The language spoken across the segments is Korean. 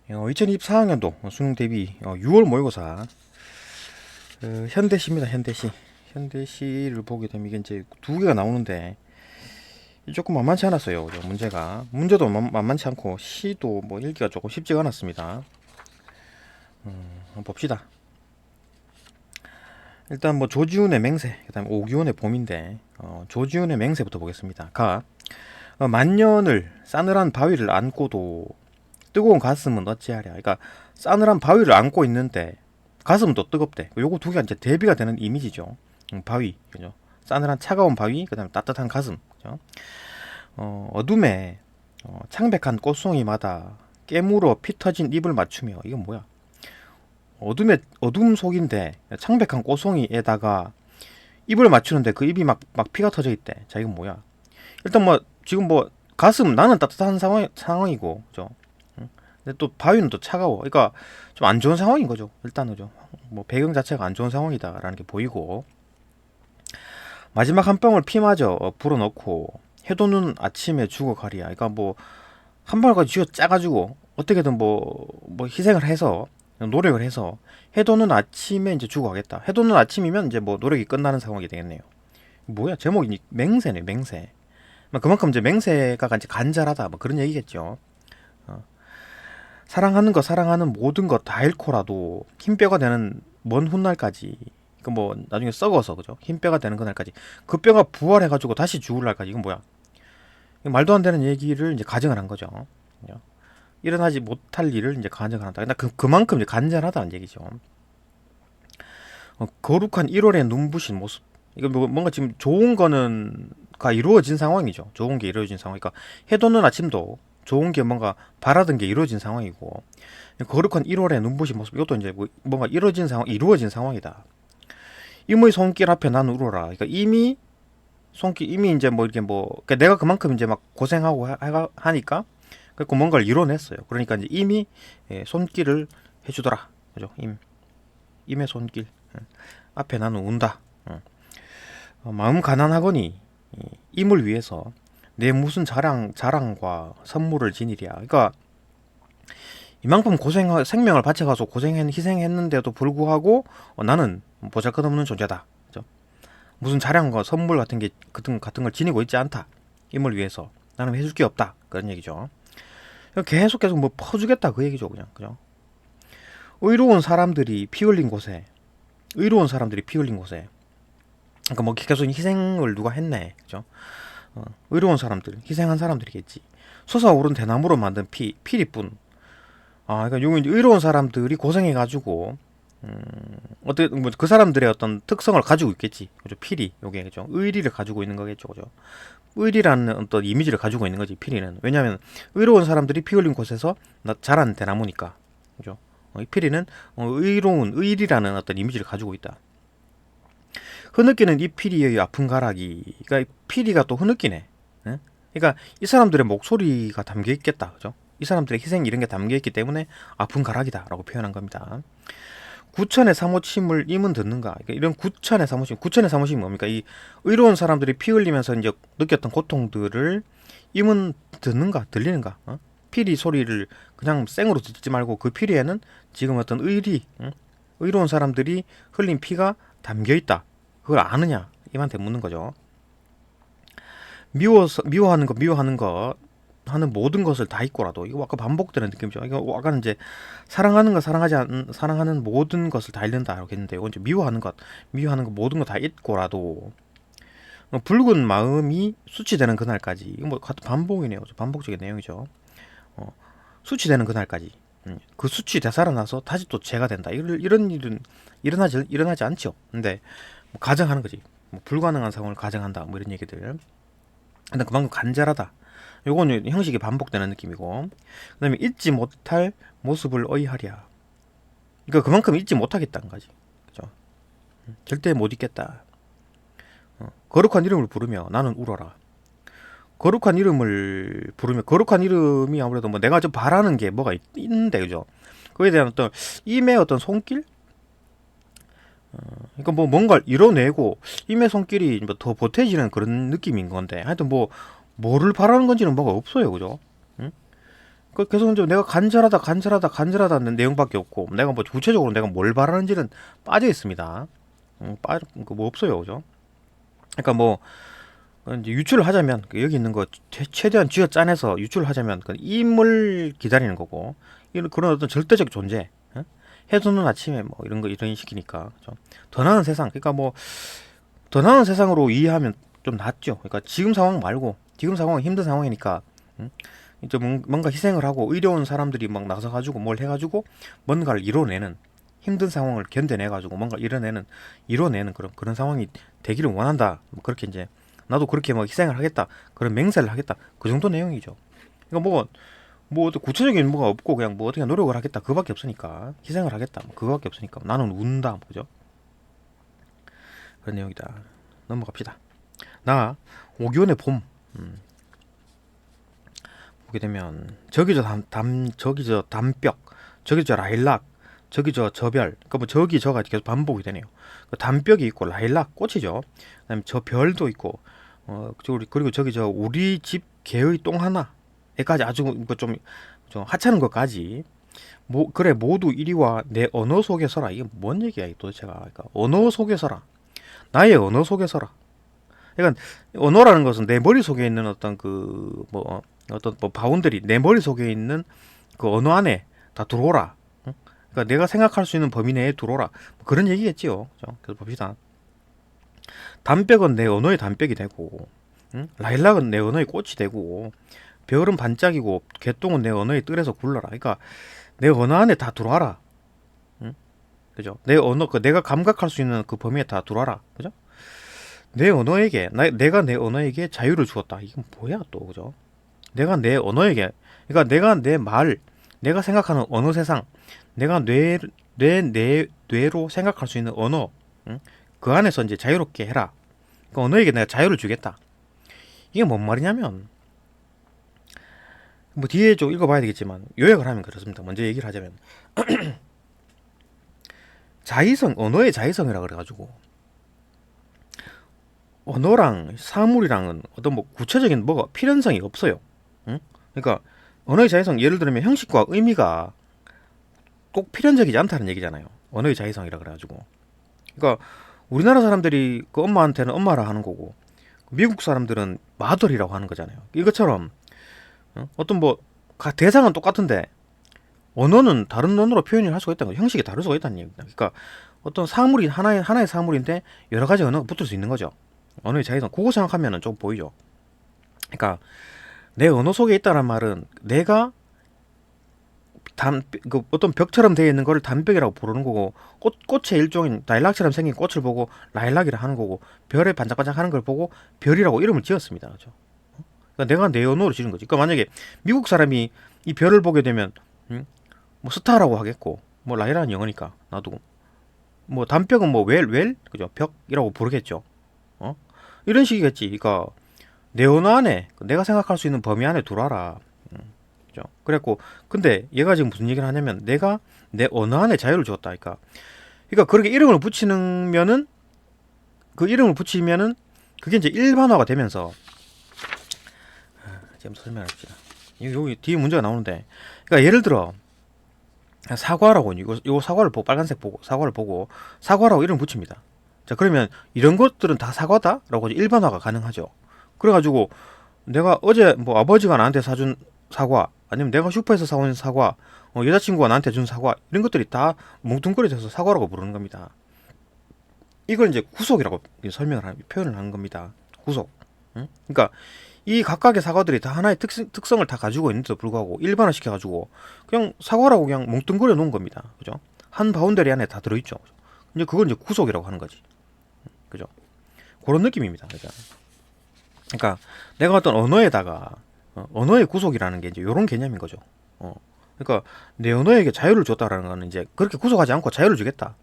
2024학년도 수능 대비 6월 모의고사 현대시입니다. 현대시를 보게 되면 이게 이제 두 개가 나오는데 조금 만만치 않았어요. 그죠? 문제도 만만치 않고 시도 뭐 읽기가 조금 쉽지가 않았습니다. 한번 봅시다. 일단 뭐 조지훈의 맹세, 그다음에 오기훈의 봄인데 조지훈의 맹세부터 보겠습니다. 만년을 싸늘한 바위를 안고도 뜨거운 가슴은 어찌하랴. 그러니까 싸늘한 바위를 안고 있는데 가슴은 또 뜨겁대. 요거 두 개가 이제 대비가 되는 이미지죠. 바위, 그죠? 싸늘한 차가운 바위, 그다음에 따뜻한 가슴, 그죠? 어둠에 창백한 꽃송이마다 깨물어 피 터진 입을 맞추며 이건 뭐야? 어둠 속인데 창백한 꽃송이에다가 입을 맞추는데 그 입이 막 피가 터져 있대. 자 이건 뭐야? 일단 뭐 지금 뭐 가슴 나는 따뜻한 상황이고, 그죠? 근데 또 바위는 또 차가워. 그러니까 좀 안 좋은 상황인 거죠. 일단은 뭐 배경 자체가 안 좋은 상황이다라는 게 보이고 마지막 한 방울 피마저 불어넣고 해돋는 아침에 죽어가리야. 그러니까 뭐 한 방울까지 쥐어 짜가지고 어떻게든 뭐 희생을 해서 노력을 해서 해돋는 아침에 이제 죽어가겠다. 해돋는 아침이면 이제 뭐 노력이 끝나는 상황이 되겠네요. 뭐야 제목이 맹세네 맹세. 그만큼 이제 맹세가 이제 간절하다 뭐 그런 얘기겠죠. 어. 사랑하는 모든 것 다 잃고라도 흰뼈가 되는 먼 훗날까지 그 뭐 나중에 썩어서 그죠 흰뼈가 되는 그날까지 그 뼈가 부활해가지고 다시 죽을 날까지 이건 뭐야 말도 안 되는 얘기를 이제 가정을 한 거죠. 그죠? 일어나지 못할 일을 이제 가정을 한다. 근데 그만큼 이제 간절하다는 얘기죠. 거룩한 1월의 눈부신 모습 이거 뭔가 지금 좋은 거는 가 이루어진 상황이죠. 좋은 게 이루어진 상황. 그러니까 해 돋는 아침도 좋은 게 뭔가 바라던 게 이루어진 상황이고 거룩한 1월의 눈부신 모습 이것도 이제 뭔가 이루어진 상황이다. 이의 손길 앞에 나는 울어라. 그러니까 이미 손길 이미 이제 뭐 이렇게 뭐 그러니까 내가 그만큼 이제 막 고생하고 하니까 그리고 뭔가를 이뤄냈어요. 그러니까 이제 이미 손길을 해주더라. 그죠? 임의 손길 앞에 나는 운다. 마음 가난하거니 임을 위해서 내 무슨 자랑과 선물을 지니랴. 그러니까 이만큼 생명을 바쳐가서 희생했는데도 불구하고 나는 보잘것없는 존재다. 그죠? 무슨 자랑과 선물 같은 걸 지니고 있지 않다. 임을 위해서 나는 해줄 게 없다. 그런 얘기죠. 계속 뭐 퍼주겠다 그 얘기죠, 그냥 그죠? 의로운 사람들이 피 흘린 곳에, 그러니까 뭐 계속 희생을 누가 했네, 그죠? 의로운 사람들, 희생한 사람들이겠지. 솟아오른 대나무로 만든 피리뿐. 그러니까 요 의로운 사람들이 고생해가지고 어떻게 뭐그 사람들의 어떤 특성을 가지고 있겠지, 그죠? 피리, 요게 그죠? 의리를 가지고 있는 거겠죠, 그죠? 의리라는 어떤 이미지를 가지고 있는 거지 피리는. 왜냐하면 의로운 사람들이 피 흘린 곳에서 자란 대나무니까, 그죠? 이 피리는 의로운 의리라는 어떤 이미지를 가지고 있다. 흐느끼는 이 피리의 아픈 가락이, 그러니까 피리가 또 흐느끼네. 예? 그러니까 이 사람들의 목소리가 담겨 있겠다, 그죠? 이 사람들의 희생 이런 게 담겨 있기 때문에 아픈 가락이다라고 표현한 겁니다. 구천의 사모침을 임은 듣는가? 그러니까 이런 구천의 사모침이 뭡니까? 이 의로운 사람들이 피 흘리면서 이제 느꼈던 고통들을 임은 듣는가? 들리는가? 피리 소리를 그냥 생으로 듣지 말고 그 피리에는 지금 어떤 의로운 사람들이 흘린 피가 담겨 있다. 그걸 아느냐? 임한테 묻는 거죠. 미워하는 거 하는 모든 것을 다 잊고라도 이거 아까 반복되는 느낌이죠. 이거 아까는 이제 사랑하는 모든 것을 다 잃는다 이렇게 했는데 이건 이제 미워하는 것 모든 거 다 잊고라도 붉은 마음이 수치되는 그날까지 이거 뭐 같은 반복이네요. 반복적인 내용이죠. 수치되는 그날까지 그 수치 되살아나서 다시 또 죄가 된다. 이런 일은 일어나지 않죠. 근데 뭐 가정하는 거지. 뭐 불가능한 상황을 가정한다. 뭐 이런 얘기들. 근데 그만큼 간절하다. 요건 형식이 반복되는 느낌이고, 그 다음에 잊지 못할 모습을 어이하랴. 그러니까 그만큼 잊지 못하겠다는 거지. 그죠? 절대 못 잊겠다. 거룩한 이름을 부르며 나는 울어라. 거룩한 이름이 아무래도 뭐 내가 좀 바라는 게 뭐가 있는데, 그죠? 그에 대한 어떤 임의 어떤 손길? 그러니까 뭐 뭔가를 이뤄내고 임의 손길이 더 보태지는 그런 느낌인 건데, 하여튼 뭐를 바라는 건지는 뭐가 없어요, 그죠? 응? 계속 이제 내가 간절하다는 내용밖에 없고, 내가 뭐 구체적으로 내가 뭘 바라는지는 빠져 있습니다. 뭐 없어요, 그죠? 그러니까 뭐 이제 유출을 하자면 여기 있는 거 최대한 쥐어 짜내서 유출을 하자면 임을 기다리는 거고, 이런 그런 어떤 절대적 존재, 해돋는 아침에 뭐 이런 거 이런 식이니까, 그죠? 더 나은 세상, 그러니까 뭐 더 나은 세상으로 이해하면 좀 낫죠. 그러니까 지금 상황 말고, 지금 상황은 힘든 상황이니까, 이제 뭔가 희생을 하고 의료원 사람들이 막 나서가지고 뭘 해가지고 뭔가를 이뤄내는, 힘든 상황을 견뎌내가지고 뭔가 이뤄내는 그런 상황이 되기를 원한다. 뭐 그렇게 이제 나도 그렇게 뭐 희생을 하겠다, 그런 맹세를 하겠다, 그 정도 내용이죠. 그러니까 뭐 어떤 구체적인 뭐가 없고 그냥 뭐 어떻게 노력을 하겠다 그거밖에 없으니까, 희생을 하겠다 뭐 그거밖에 없으니까 나는 운다, 그죠? 그런 내용이다. 넘어갑시다. 나 오기원의 봄. 보게 되면 저기 저 담벽, 저기 저 라일락, 저기 저 저별, 그러니까 뭐 저기 저가 계속 반복이 되네요. 그 담벽이 있고 라일락 꽃이죠. 그다음에 저 별도 있고, 그리고 저기 저 우리 집 개의 똥 하나에까지 아주 좀 하찮은 것까지, 뭐 그래 모두 이리 와 내 언어 속에 서라. 이게 뭔 얘기야 도대체가? 그러니까 언어 속에 서라. 나의 언어 속에 서라. 그러니까 언어라는 것은 내 머릿속에 있는 어떤 어떤 뭐 바운더리, 내 머릿속에 있는 그 언어 안에 다 들어오라. 응? 그러니까 내가 생각할 수 있는 범위 내에 들어오라. 뭐 그런 얘기겠지요. 그래서 봅시다. 담백은 내 언어의 담백이 되고, 응? 라일락은 내 언어의 꽃이 되고, 별은 반짝이고, 개똥은 내 언어의 뜰에서 굴러라. 그러니까 내 언어 안에 다 들어와라. 응? 그죠? 내 언어, 내가 감각할 수 있는 그 범위에 다 들어와라. 그죠? 내가 내 언어에게 자유를 주었다. 이건 뭐야 또, 그죠? 내가 내 언어에게, 그러니까 내가 내 말, 내가 생각하는 언어 세상, 내가 뇌로 생각할 수 있는 언어, 응? 그 안에서 이제 자유롭게 해라. 그 언어에게 내가 자유를 주겠다. 이게 뭔 말이냐면, 뭐 뒤에 좀 읽어봐야 되겠지만 요약을 하면 그렇습니다. 먼저 얘기를 하자면 자의성, 언어의 자의성이라 그래가지고, 언어랑 사물이랑은 어떤 뭐 구체적인 뭐가 필연성이 없어요. 응? 그러니까 언어의 자의성, 예를 들면 형식과 의미가 꼭 필연적이지 않다는 얘기잖아요. 언어의 자의성이라 그래가지고. 그러니까 우리나라 사람들이 그 엄마한테는 엄마라 하는 거고, 미국 사람들은 마더리라고 하는 거잖아요. 이것처럼 어떤 뭐 대상은 똑같은데 언어는 다른 언어로 표현을 할 수가 있다는 거죠. 형식이 다를 수가 있다는 얘기입니다. 그러니까 어떤 사물이 하나의 사물인데 여러 가지 언어가 붙을 수 있는 거죠. 언어의 자의성, 그거 생각하면은 좀 보이죠. 그러니까 내 언어 속에 있다는 말은 내가 어떤 벽처럼 되어 있는 거를 담벽이라고 부르는 거고, 꽃의 일종인 라일락처럼 생긴 꽃을 보고 라일락이라 하는 거고, 별에 반짝반짝하는 걸 보고 별이라고 이름을 지었습니다. 그죠? 그러니까 내가 내 언어로 지은 거지. 그러니까 만약에 미국 사람이 이 별을 보게 되면, 뭐 스타라고 하겠고, 뭐 라일락은 영어니까 놔두고, 뭐 담벽은 뭐 그죠? 벽이라고 부르겠죠. 이런 식이겠지. 그러니까 내 언어 안에, 내가 생각할 수 있는 범위 안에 들어와라. 그랬고, 근데 얘가 지금 무슨 얘기를 하냐면 내가 내 언어 안에 자유를 주었다. 그러니까 그렇게 이름을 붙이면은, 그 이름을 붙이면은 그게 이제 일반화가 되면서, 지금 설명할게요. 여기 뒤에 문제가 나오는데, 그러니까 예를 들어 사과라고, 이거 사과를 보고, 빨간색 보고 사과를 보고 사과라고 이름 붙입니다. 자, 그러면 이런 것들은 다 사과다라고 일반화가 가능하죠. 그래가지고 내가 어제 뭐 아버지가 나한테 사준 사과, 아니면 내가 슈퍼에서 사온 사과, 여자친구가 나한테 준 사과, 이런 것들이 다 뭉뚱그려져서 사과라고 부르는 겁니다. 이걸 이제 구속이라고 표현을 하는 겁니다. 구속. 응? 그러니까 이 각각의 사과들이 다 하나의 특성을 다 가지고 있는데도 불구하고 일반화 시켜가지고 그냥 사과라고 그냥 뭉뚱그려 놓은 겁니다. 그죠? 한 바운더리 안에 다 들어있죠. 이제 그걸 이제 구속이라고 하는 거지. 그죠? 그런 느낌입니다. 그죠? 그러니까 내가 어떤 언어에다가 언어의 구속이라는 게 이제 이런 개념인 거죠. 그러니까 내 언어에게 자유를 줬다라는 거는 이제 그렇게 구속하지 않고 자유를 주겠다.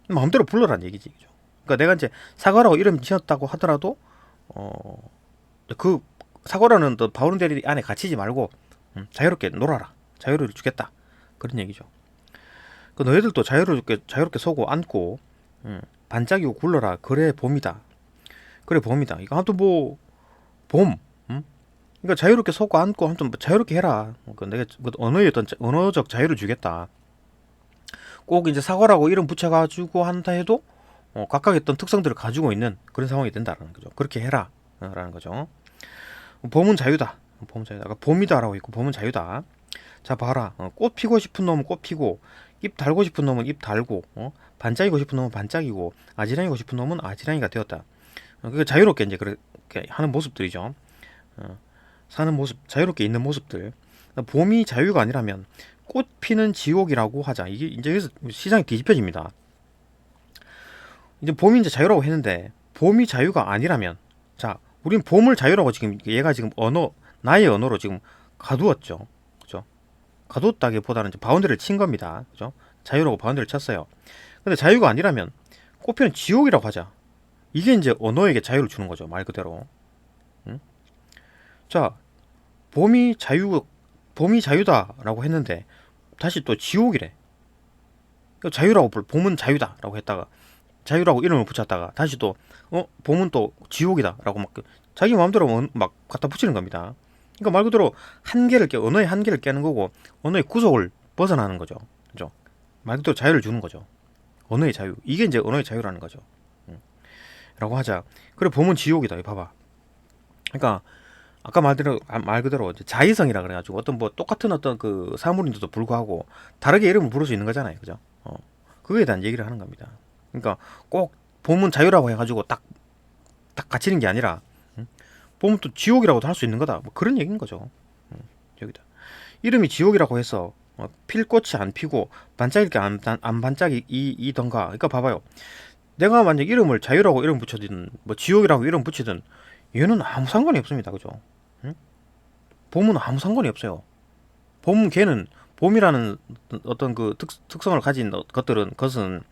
마음대로 불러라는 얘기지. 그죠? 그러니까 내가 이제 사과라고 이름 지었다고 하더라도 그 사과라는 또 바운더리 안에 갇히지 말고 자유롭게 놀아라. 자유를 주겠다. 그런 얘기죠. 그 너희들도 자유롭게 서고 앉고 반짝이고 굴러라. 그래 봄이다. 그래 봄이다. 이거 아무튼 뭐 봄. 그러니까 자유롭게 서고 앉고 한좀 자유롭게 해라. 그 내가 그 언어의 어떤 언어적 자유를 주겠다. 꼭 이제 사과라고 이름 붙여가지고 한다 해도 각각의 어떤 특성들을 가지고 있는 그런 상황이 된다라는 거죠. 그렇게 해라 라는 거죠. 봄은 자유다. 봄은 자유다. 아까 봄이다라고 있고 봄은 자유다. 자 봐라. 꽃 피고 싶은 놈은 꽃 피고 잎 달고 싶은 놈은 잎 달고 반짝이고 싶은 놈은 반짝이고 아지랑이고 싶은 놈은 아지랑이가 되었다. 그게 자유롭게 이제 그렇게 하는 모습들이죠. 사는 모습, 자유롭게 있는 모습들. 봄이 자유가 아니라면 꽃 피는 지옥이라고 하자. 이게 이제 여기서 시장이 뒤집혀집니다. 이제 봄이 이제 자유라고 했는데 봄이 자유가 아니라면 자, 우린 봄을 자유라고 지금 얘가 지금 나의 언어로 지금 가두었죠. 그죠? 가뒀다기보다는 이제 바운드를 친 겁니다. 그죠? 자유라고 바운드를 쳤어요. 근데 자유가 아니라면 꽃 피는 지옥이라고 하자. 이게 이제 언어에게 자유를 주는 거죠. 말 그대로. 응? 자, 봄이 자유다라고 했는데 다시 또 지옥이래. 자유라고 봄은 자유다라고 했다가 자유라고 이름을 붙였다가 다시 또 봄은 또 지옥이다라고 막 자기 마음대로 막 갖다 붙이는 겁니다. 그러니까 말 그대로 언어의 한계를 깨는 거고 언어의 구속을 벗어나는 거죠. 그죠? 말 그대로 자유를 주는 거죠. 언어의 자유. 이게 이제 언어의 자유라는 거죠. 라고 하자. 그래 봄은 지옥이다. 봐봐. 그러니까 아까 말 그대로 자의성이라 그래가지고 어떤 뭐 똑같은 어떤 그 사물인데도 불구하고 다르게 이름을 부를 수 있는 거잖아요, 그죠? 그거에 대한 얘기를 하는 겁니다. 그러니까 꼭 봄은 자유라고 해가지고 딱 갇히는 게 아니라 봄은 또 지옥이라고도 할 수 있는 거다. 뭐 그런 얘기인 거죠. 여기다 이름이 지옥이라고 해서 필 꽃이 안 피고 반짝일 게 안 반짝이던가. 그러니까 봐봐요. 내가 만약 이름을 자유라고 이름 붙여든 뭐 지옥이라고 이름 붙이든 얘는 아무 상관이 없습니다, 그죠? 봄은 아무 상관이 없어요. 걔는 봄이라는 어떤 그 특성을 가진 것은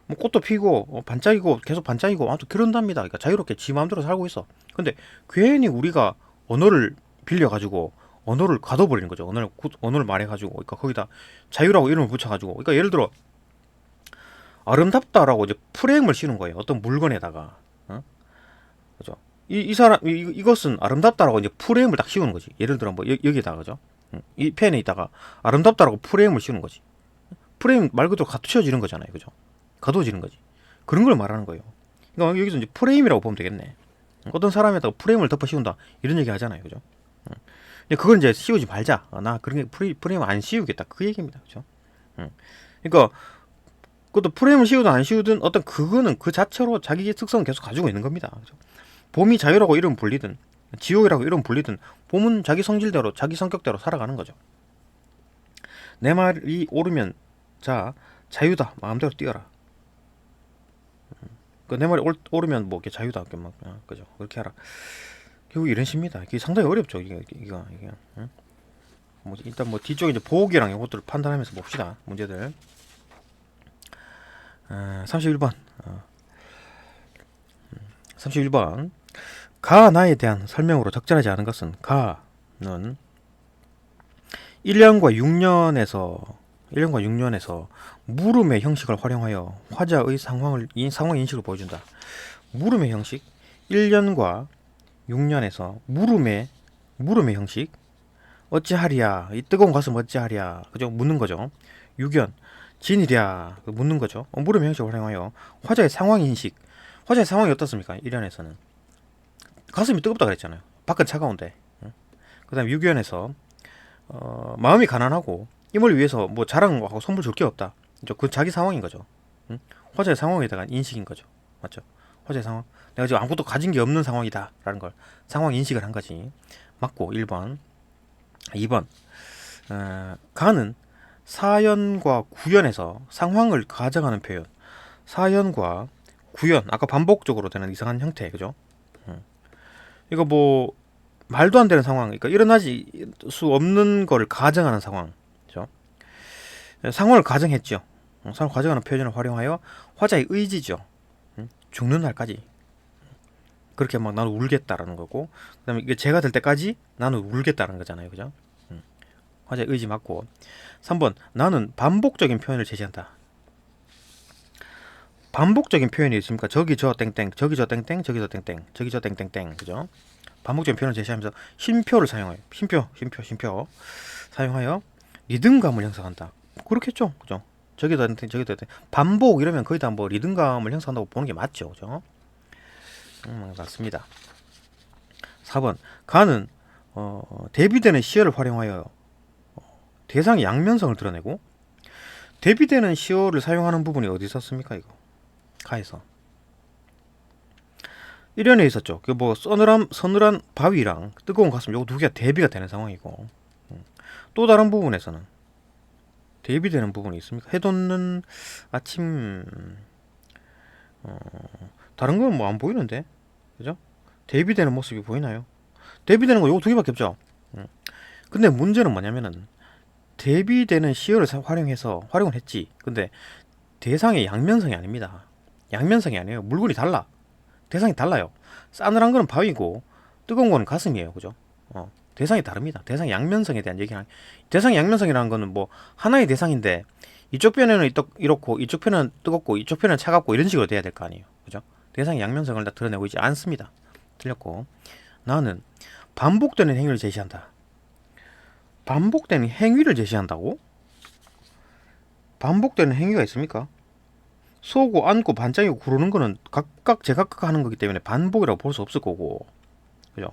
뭐 꽃도 피고 반짝이고 계속 반짝이고 아무튼 그런답니다. 그러니까 자유롭게 지 마음대로 살고 있어. 근데 괜히 우리가 언어를 빌려가지고 언어를 가둬버리는 거죠. 언어를 말해가지고 그러니까 거기다 자유라고 이름을 붙여가지고 그러니까 예를 들어 아름답다라고 이제 프레임을 씌우는 거예요. 어떤 물건에다가. 그죠? 이 사람 이것은 아름답다라고 이제 프레임을 딱 씌우는 거지. 예를 들어 뭐 여기다가 그죠? 이 펜에 있다가 아름답다라고 프레임을 씌우는 거지. 프레임 말 그대로 갖춰지는 거잖아요, 그죠? 가둬지는 거지. 그런 걸 말하는 거예요. 그러니까 여기서 이제 프레임이라고 보면 되겠네. 어떤 사람에다가 프레임을 덮어 씌운다 이런 얘기 하잖아요, 그죠? 그건 이제 씌우지 말자. 나 그런 게 프레임 안 씌우겠다 그 얘기입니다, 그죠? 그러니까 그것도 프레임을 씌우든 안 씌우든 어떤 그거는 그 자체로 자기의 특성을 계속 가지고 있는 겁니다, 그죠? 봄이 자유라고 이름 불리든 지옥이라고 이름 불리든 봄은 자기 성질대로 자기 성격대로 살아가는 거죠. 내 말이 옳으면 자 자유다 마음대로 뛰어라. 내 말이 옳으면 뭐 이렇게 자유다 막 그죠? 그렇게 하라. 결국 이런 식입니다. 이게 상당히 어렵죠. 이게 응? 뭐 일단 뭐 뒤쪽에 이제 보기랑 이것들을 판단하면서 봅시다. 문제들. 31번. 31번. 가나에 대한 설명으로 적절하지 않은 것은 가는 1년과 6년에서 물음의 형식을 활용하여 화자의 상황 인식을 보여준다. 물음의 형식 1년과 6년에서 물음의 형식 어찌하랴 이 뜨거운 가슴 어찌하랴 그죠? 묻는 거죠. 6연 진이랴 묻는 거죠. 물음의 형식을 활용하여 화자의 상황 인식 화자의 상황이 어떻습니까? 1년에서는 가슴이 뜨겁다 그랬잖아요. 밖은 차가운데. 그 다음에 6연에서 마음이 가난하고 임을 위해서 뭐 자랑하고 선물 줄 게 없다. 그 자기 상황인 거죠. 화자의 상황에다가 인식인 거죠. 맞죠? 화자의 상황. 내가 지금 아무것도 가진 게 없는 상황이다. 라는 걸 상황 인식을 한 거지. 맞고 1번. 2번. 가는 사연과 구연에서 상황을 가정하는 표현. 사연과 구연. 아까 반복적으로 되는 이상한 형태. 그죠? 이거 뭐 말도 안 되는 상황, 그러니까 일어나지 수 없는 거를 가정하는 상황, 그죠? 상황을 가정했죠. 상황을 가정하는 표현을 활용하여 화자의 의지죠. 죽는 날까지 그렇게 막 나는 울겠다라는 거고, 그다음에 이게 제가 될 때까지 나는 울겠다는 거잖아요, 그죠? 화자의 의지 맞고. 3번 나는 반복적인 표현을 제시한다. 반복적인 표현이 있습니까? 저기 저 땡땡, 저기 저 땡땡, 저기 저 땡땡, 저기 저 땡땡땡, 그죠? 반복적인 표현을 제시하면서 쉼표를 사용해요. 쉼표 사용하여 리듬감을 형성한다. 그렇겠죠, 그죠? 저기도 반복 이러면 거의 다 뭐 리듬감을 형성한다고 보는 게 맞죠, 그죠? 맞습니다. 4번 가는 대비되는 시어를 활용하여 대상의 양면성을 드러내고. 대비되는 시어를 사용하는 부분이 어디 있었습니까? 이거 가에서 1년에 있었죠. 그 뭐 서늘한 바위랑 뜨거운 가슴 요거 두 개가 대비가 되는 상황이고. 또 다른 부분에서는 대비되는 부분이 있습니까? 해돋는 아침. 다른 건 뭐 안 보이는데, 그죠? 대비되는 모습이 보이나요? 대비되는 거 요거 두 개밖에 없죠. 근데 문제는 뭐냐면은 대비되는 시어를 활용을 했지. 근데 대상의 양면성이 아닙니다. 양면성이 아니에요. 물건이 달라. 대상이 달라요. 싸늘한 거는 바위고 뜨거운 거는 가슴이에요. 그죠? 대상이 다릅니다. 대상 양면성에 대한 얘기는, 대상 양면성이라는 거는 뭐 하나의 대상인데 이쪽 편에는 이렇고 이쪽 편은 뜨겁고 이쪽 편은 차갑고 이런 식으로 돼야 될 거 아니에요. 그죠? 대상 양면성을 다 드러내고 있지 않습니다. 틀렸고. 나는 반복되는 행위를 제시한다. 반복되는 행위를 제시한다고? 반복되는 행위가 있습니까? 서고 앉고 반짝이고 구르는 거는 각각 제각각 하는 거기 때문에 반복이라고 볼 수 없을 거고. 그죠?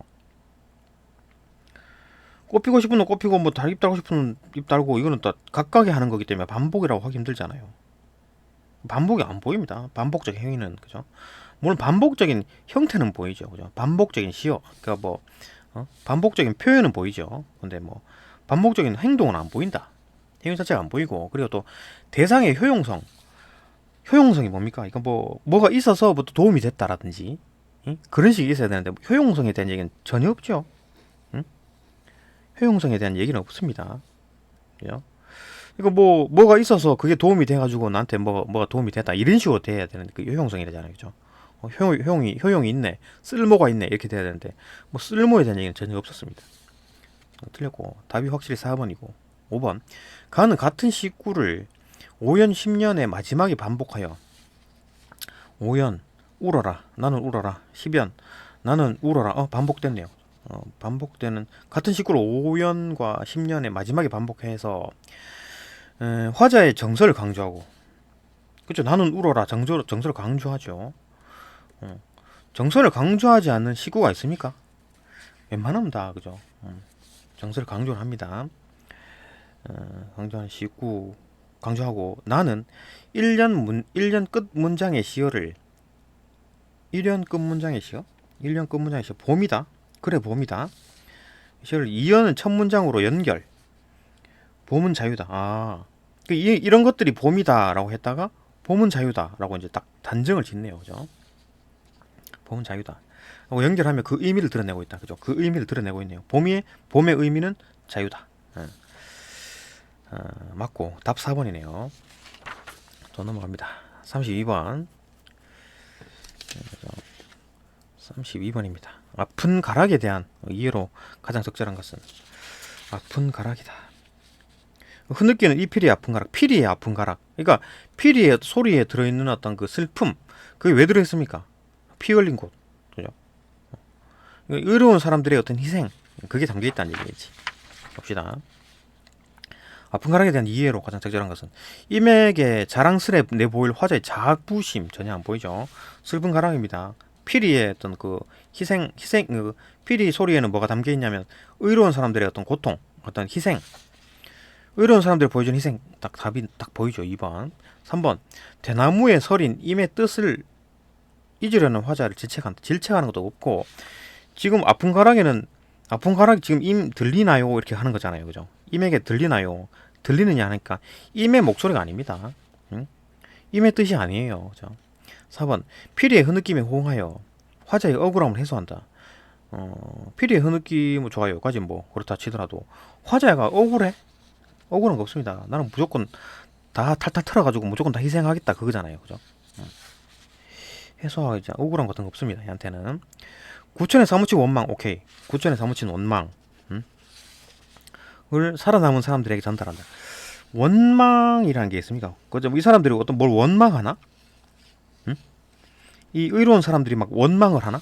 꼽히고 싶은 건 꼽히고 뭐 입 달고 싶은 입 달고 이거는 또 각각이 하는 거기 때문에 반복이라고 하기 힘들잖아요. 반복이 안 보입니다. 반복적 행위는. 그죠? 물론 반복적인 형태는 보이죠. 그죠? 반복적인 시어, 그러니까 뭐 반복적인 표현은 보이죠. 근데 뭐 반복적인 행동은 안 보인다. 행위 자체가 안 보이고. 그리고 또 대상의 효용성이 뭡니까? 이거 뭐가 있어서 뭐 도움이 됐다라든지 그런 식이 있어야 되는데 효용성에 대한 얘기는 전혀 없죠. 효용성에 대한 얘기는 없습니다. 그죠? 이거 뭐가 있어서 그게 도움이 돼가지고 나한테 뭐가 도움이 됐다 이런 식으로 돼야 되는 그 효용성이 되잖아요. 그죠? 효용이 있네, 쓸모가 있네 이렇게 돼야 되는데 뭐 쓸모에 대한 얘기는 전혀 없었습니다. 틀렸고 답이 확실히 4번이고. 5번 가는 같은 식구를 5연 10년의 마지막에 반복하여 5연 울어라 나는 울어라 10연 나는 울어라 반복됐네요. 반복되는 같은 식구를 5연과 10년의 마지막에 반복해서 화자의 정서를 강조하고. 그렇죠. 나는 울어라 정서를 강조하죠. 정서를 강조하지 않는 식구가 있습니까? 웬만하면 다 그죠. 정서를 강조를 합니다. 강조하는 식구 강조하고. 나는 1년 끝 문장의 시어를 1년 끝 문장의 시어 봄이다. 그래 봄이다. 시어를 2년은 첫 문장으로 연결. 봄은 자유다. 이런 것들이 봄이다라고 했다가 봄은 자유다라고 이제 딱 단정을 짓네요. 그죠? 봄은 자유다. 하고 연결하면 그 의미를 드러내고 있다. 그죠? 그 의미를 드러내고 있네요. 봄의 의미는 자유다. 맞고 답 4번이네요. 또 넘어갑니다. 32번. 32번입니다. 아픈 가락에 대한 이해로 가장 적절한 것은 아픈 가락이다. 흐느끼는 이 피리의 아픈 가락, 피리의 아픈 가락. 그러니까 피리의 소리에 들어있는 어떤 그 슬픔, 그게 왜 들어있습니까? 피 흘린 곳, 그죠? 의로운 사람들의 어떤 희생, 그게 담겨 있다는 얘기겠지. 봅시다. 아픈 가락에 대한 이해로 가장 적절한 것은 임에게 자랑스레 내보일 화자의 자부심 전혀 안 보이죠. 슬픈 가락입니다. 피리의 어떤 그 희생 그 피리 소리에는 뭐가 담겨 있냐면 의로운 사람들의 어떤 고통, 어떤 희생. 의로운 사람들이 보여준 희생. 답이 딱 보이죠. 2번. 3번. 대나무에 서린 임의 뜻을 잊으려는 화자를 질책하는 것도 없고. 지금 아픈 가락이 지금 임 들리나요? 이렇게 하는 거잖아요. 그죠? 임에게 들리나요? 들리느냐 하니까 임의 목소리가 아닙니다. 임의 뜻이 아니에요. 그죠? 4번. 피리의 흐느낌에 호응하여 화자의 억울함을 해소한다. 피리의 흐느낌은 좋아요. 까지 뭐 그렇다 치더라도 화자가 억울해? 억울한 거 없습니다. 나는 무조건 다 탈탈 털어가지고 무조건 다 희생하겠다 그거잖아요. 그죠? 해소하지 억울한 거 같은 거 없습니다. 얘한테는. 구천에 사무친 원망. 오케이. 구천에 사무친 원망 을 살아남은 사람들에게 전달한다. 원망이라는 게 있습니까? 그죠? 이 사람들이 어떤 뭘 원망하나? 이 의로운 사람들이 막 원망을 하나?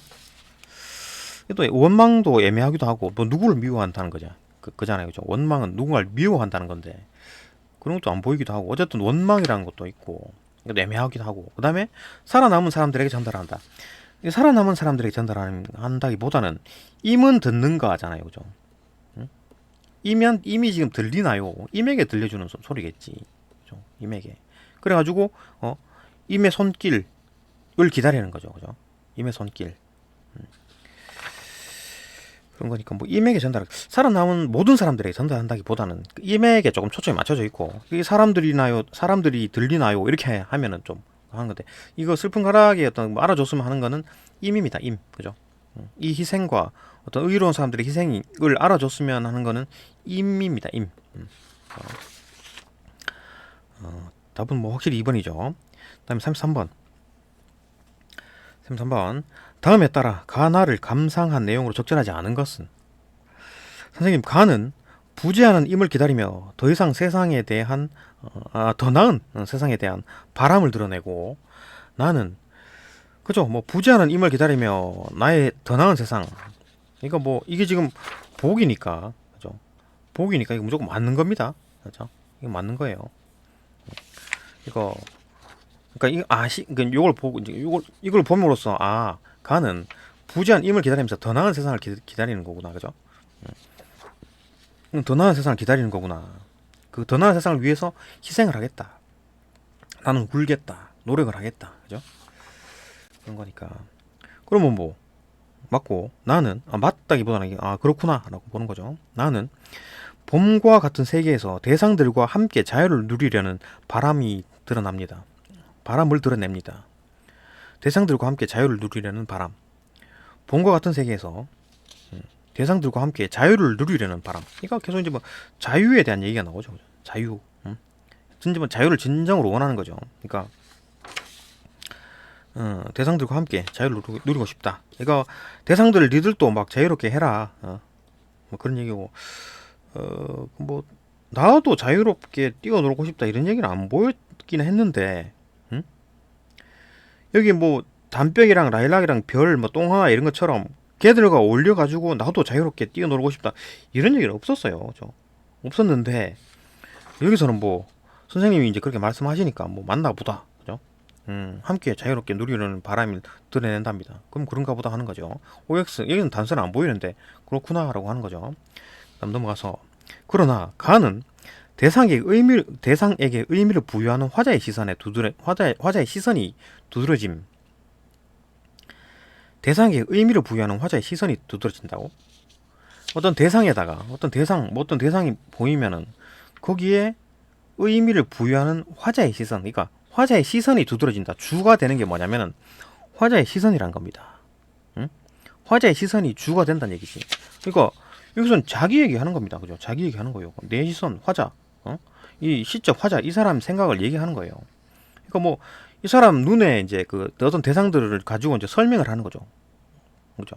또 원망도 애매하기도 하고 뭐 누구를 미워한다는 거죠. 그잖아요. 그죠? 원망은 누군가를 미워한다는 건데 그런 것도 안 보이기도 하고 어쨌든 원망이라는 것도 있고 이것도 애매하기도 하고 그다음에 살아남은 사람들에게 전달한다. 이 살아남은 사람들에게 전달한다기보다는 임은 듣는가 하잖아요. 그죠? 응? 임이 지금 들리나요? 임에게 들려주는 소리겠지. 그죠? 임에게. 그래가지고 임의 손길을 기다리는 거죠. 그죠? 임의 손길. 그런 거니까 뭐 임에게 전달, 살아남은 모든 사람들에게 전달한다기보다는 임에게 조금 초점이 맞춰져 있고 이 사람들이 들리나요? 이렇게 하면은 좀 하는 건데 이거 슬픈 가락의 어떤 뭐 알아줬으면 하는 거는 임입니다. 임, 그죠? 이 희생과 어떤 의로운 사람들의 희생을 알아줬으면 하는 거는 임입니다. 임. 답은 뭐 확실히 2번이죠. 다음에 33번. 33번. 다음에 따라 가나를 감상한 내용으로 적절하지 않은 것은 선생님 가는 부재하는 임을 기다리며 더 이상 세상에 대한 더 나은 세상에 대한 바람을 드러내고 나는 그죠 뭐 부재하는 임을 기다리며 나의 더 나은 세상 그러니까 뭐 이게 지금 복이니까 그죠 복이니까 이거 무조건 맞는 겁니다 그죠 이거 맞는 거예요 이거 그러니까 그러니까 요걸 보고 이제 이걸 봄으로써 가는 부재한 임을 기다리면서 더 나은 세상을 기다리는 거구나 그죠 더 나은 세상을 기다리는 거구나. 그 더 나은 세상을 위해서 희생을 하겠다. 나는 굴겠다. 노력을 하겠다. 그죠? 그런 거니까. 그러면 뭐 맞고 나는 맞다기보다는 그렇구나 라고 보는 거죠. 나는 봄과 같은 세계에서 대상들과 함께 자유를 누리려는 바람이 드러납니다. 바람을 드러냅니다. 대상들과 함께 자유를 누리려는 바람. 봄과 같은 세계에서 대상들과 함께 자유를 누리려는 바람. 그러니까 계속 이제 뭐 자유에 대한 얘기가 나오죠. 자유. 진짜 뭐 자유를 진정으로 원하는 거죠. 그러니까 대상들과 함께 자유를 누리고 싶다. 그러니까 대상들 니들도 막 자유롭게 해라. 뭐 그런 얘기고. 뭐 나도 자유롭게 뛰어놀고 싶다 이런 얘기는 안 보였기는 했는데, 여기 뭐 담벼락이랑 라일락이랑 별, 뭐 똥하나 이런 것처럼 걔들과 어울려가지고 나도 자유롭게 뛰어놀고 싶다 이런 얘기는 없었어요. 없었는데 여기서는 뭐 선생님이 이제 그렇게 말씀하시니까 뭐 맞나 보다. 그죠? 함께 자유롭게 누리려는 바람을 드러낸답니다. 그럼 그런가 보다 하는 거죠. OX 여기는 단서는 안 보이는데 그렇구나 라고 하는 거죠. 다음 넘어가서 그러나 가는 대상에게 의미를 부여하는 화자의 시선이 두드러짐. 대상에게 의미를 부여하는 화자의 시선이 두드러진다고? 어떤 대상이 보이면은 거기에 의미를 부여하는 화자의 시선, 그러니까 화자의 시선이 두드러진다. 주가 되는 게 뭐냐면은 화자의 시선이란 겁니다. 응? 화자의 시선이 주가 된다는 얘기지. 그러니까 여기서는 자기 얘기하는 겁니다. 그죠? 자기 얘기하는 거예요. 내 시선, 화자, 이 시적 화자, 이 사람 생각을 얘기하는 거예요. 그러니까 뭐 이 사람 눈에 이제 그 어떤 대상들을 가지고 이제 설명을 하는 거죠. 그죠?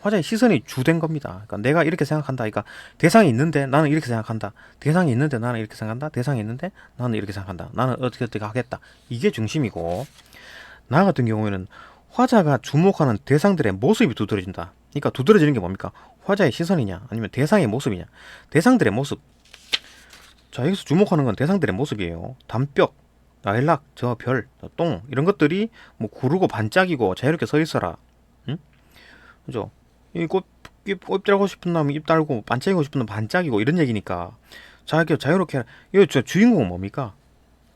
화자의 시선이 주된 겁니다. 그러니까 내가 이렇게 생각한다. 그러니까 대상이 있는데 나는 이렇게 생각한다. 대상이 있는데 나는 이렇게 생각한다. 대상이 있는데 나는 이렇게 생각한다. 나는 어떻게 하겠다. 이게 중심이고 나 같은 경우에는 화자가 주목하는 대상들의 모습이 두드러진다. 그러니까 두드러지는 게 뭡니까? 화자의 시선이냐 아니면 대상의 모습이냐. 대상들의 모습. 자, 여기서 주목하는 건 대상들의 모습이에요. 담벽, 라일락, 저 별, 똥 이런 것들이 뭐 구르고 반짝이고 자유롭게 서 있어라. 응? 그죠? 입 달고 싶은 놈은 입 달고 반짝이고 싶은 놈은 반짝이고 이런 얘기니까 자유롭게 이거 저 주인공은 뭡니까?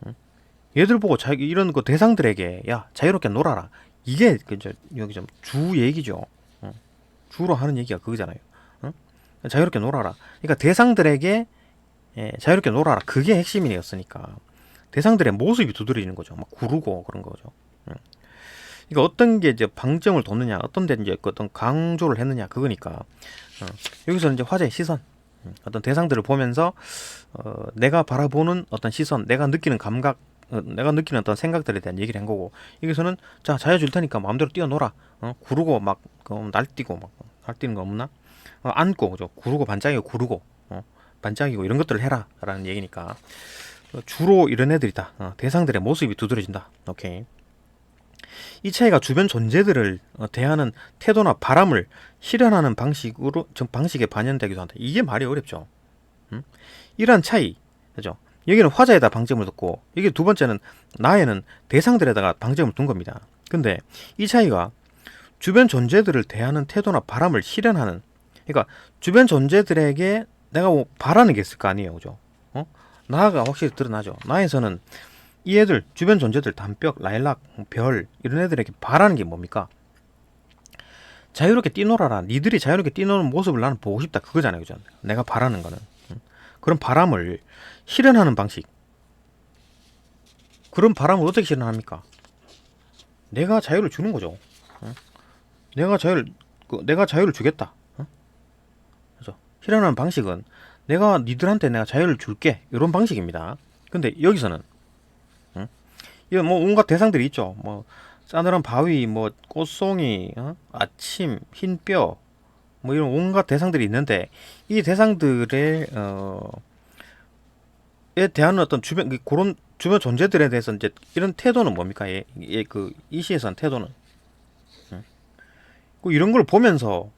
응? 얘들 보고 이런 거 대상들에게 야 자유롭게 놀아라. 이게 여기 좀 주 얘기죠. 응? 주로 하는 얘기가 그거잖아요. 응? 자유롭게 놀아라. 그러니까 대상들에게 자유롭게 놀아라. 그게 핵심이었으니까 대상들의 모습이 두드러지는 거죠. 막 구르고 그런 거죠. 그러니까 어떤 게 이제 방점을 뒀느냐, 어떤 데 이제 어떤 강조를 했느냐 그거니까 여기서는 이제 화자의 시선, 어떤 대상들을 보면서 내가 바라보는 어떤 시선, 내가 느끼는 감각, 내가 느끼는 어떤 생각들에 대한 얘기를 한 거고 여기서는 자 자유 줄 테니까 마음대로 뛰어놀아, 구르고 막 날뛰고 막 날뛰는 거 없나? 안고 그죠? 구르고 반짝이고 구르고 반짝이고 이런 것들을 해라라는 얘기니까 주로 이런 애들이다. 대상들의 모습이 두드러진다. 오케이. 이 차이가 주변 존재들을 대하는 태도나 바람을 실현하는 방식에 반영되기도 한다. 이게 말이 어렵죠. 이러한 차이, 그죠? 여기는 화자에다 방점을 뒀고, 여기 두 번째는 나에는 대상들에다가 방점을 둔 겁니다. 근데 이 차이가 주변 존재들을 대하는 태도나 바람을 실현하는, 그러니까 주변 존재들에게 내가 뭐 바라는 게 있을 거 아니에요, 그죠? 나가 확실히 드러나죠. 나에서는 이 애들, 주변 존재들, 담벽, 라일락, 별, 이런 애들에게 바라는 게 뭡니까? 자유롭게 뛰놀아라. 니들이 자유롭게 뛰노는 모습을 나는 보고 싶다. 그거잖아요, 그죠? 내가 바라는 거는. 그런 바람을 실현하는 방식. 그런 바람을 어떻게 실현합니까? 내가 자유를 주는 거죠. 내가 자유를 주겠다. 그래서 실현하는 방식은 내가 니들한테 내가 자유를 줄게. 이런 방식입니다. 근데 여기서는 이거 뭐 온갖 대상들이 있죠. 뭐 싸늘한 바위, 뭐 꽃송이, 아침, 흰뼈, 뭐 이런 온갖 대상들이 있는데 이 대상들의 에 대한 어떤 그런 주변 존재들에 대해서 이제 이런 태도는 뭡니까? 이 시에서는 태도는 이런 걸 보면서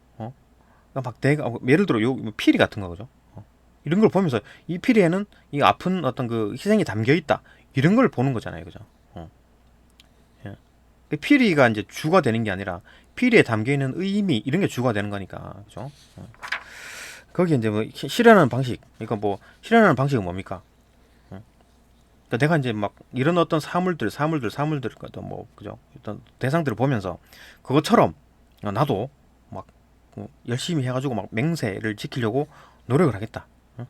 막 내가 예를 들어 요 피리 같은 거죠. 이런 걸 보면서 이 피리에는 이 아픈 어떤 그 희생이 담겨 있다. 이런 걸 보는 거잖아요, 그죠? 예. 피리가 이제 주가 되는 게 아니라 피리에 담겨 있는 의미 이런 게 주가 되는 거니까, 그죠? 거기 이제 뭐 실현하는 방식, 그러니까 뭐 실현하는 방식은 뭡니까? 그러니까 내가 이제 막 이런 어떤 사물들, 뭐 그죠? 어떤 대상들을 보면서 그것처럼 나도 막 열심히 해가지고 막 맹세를 지키려고 노력을 하겠다.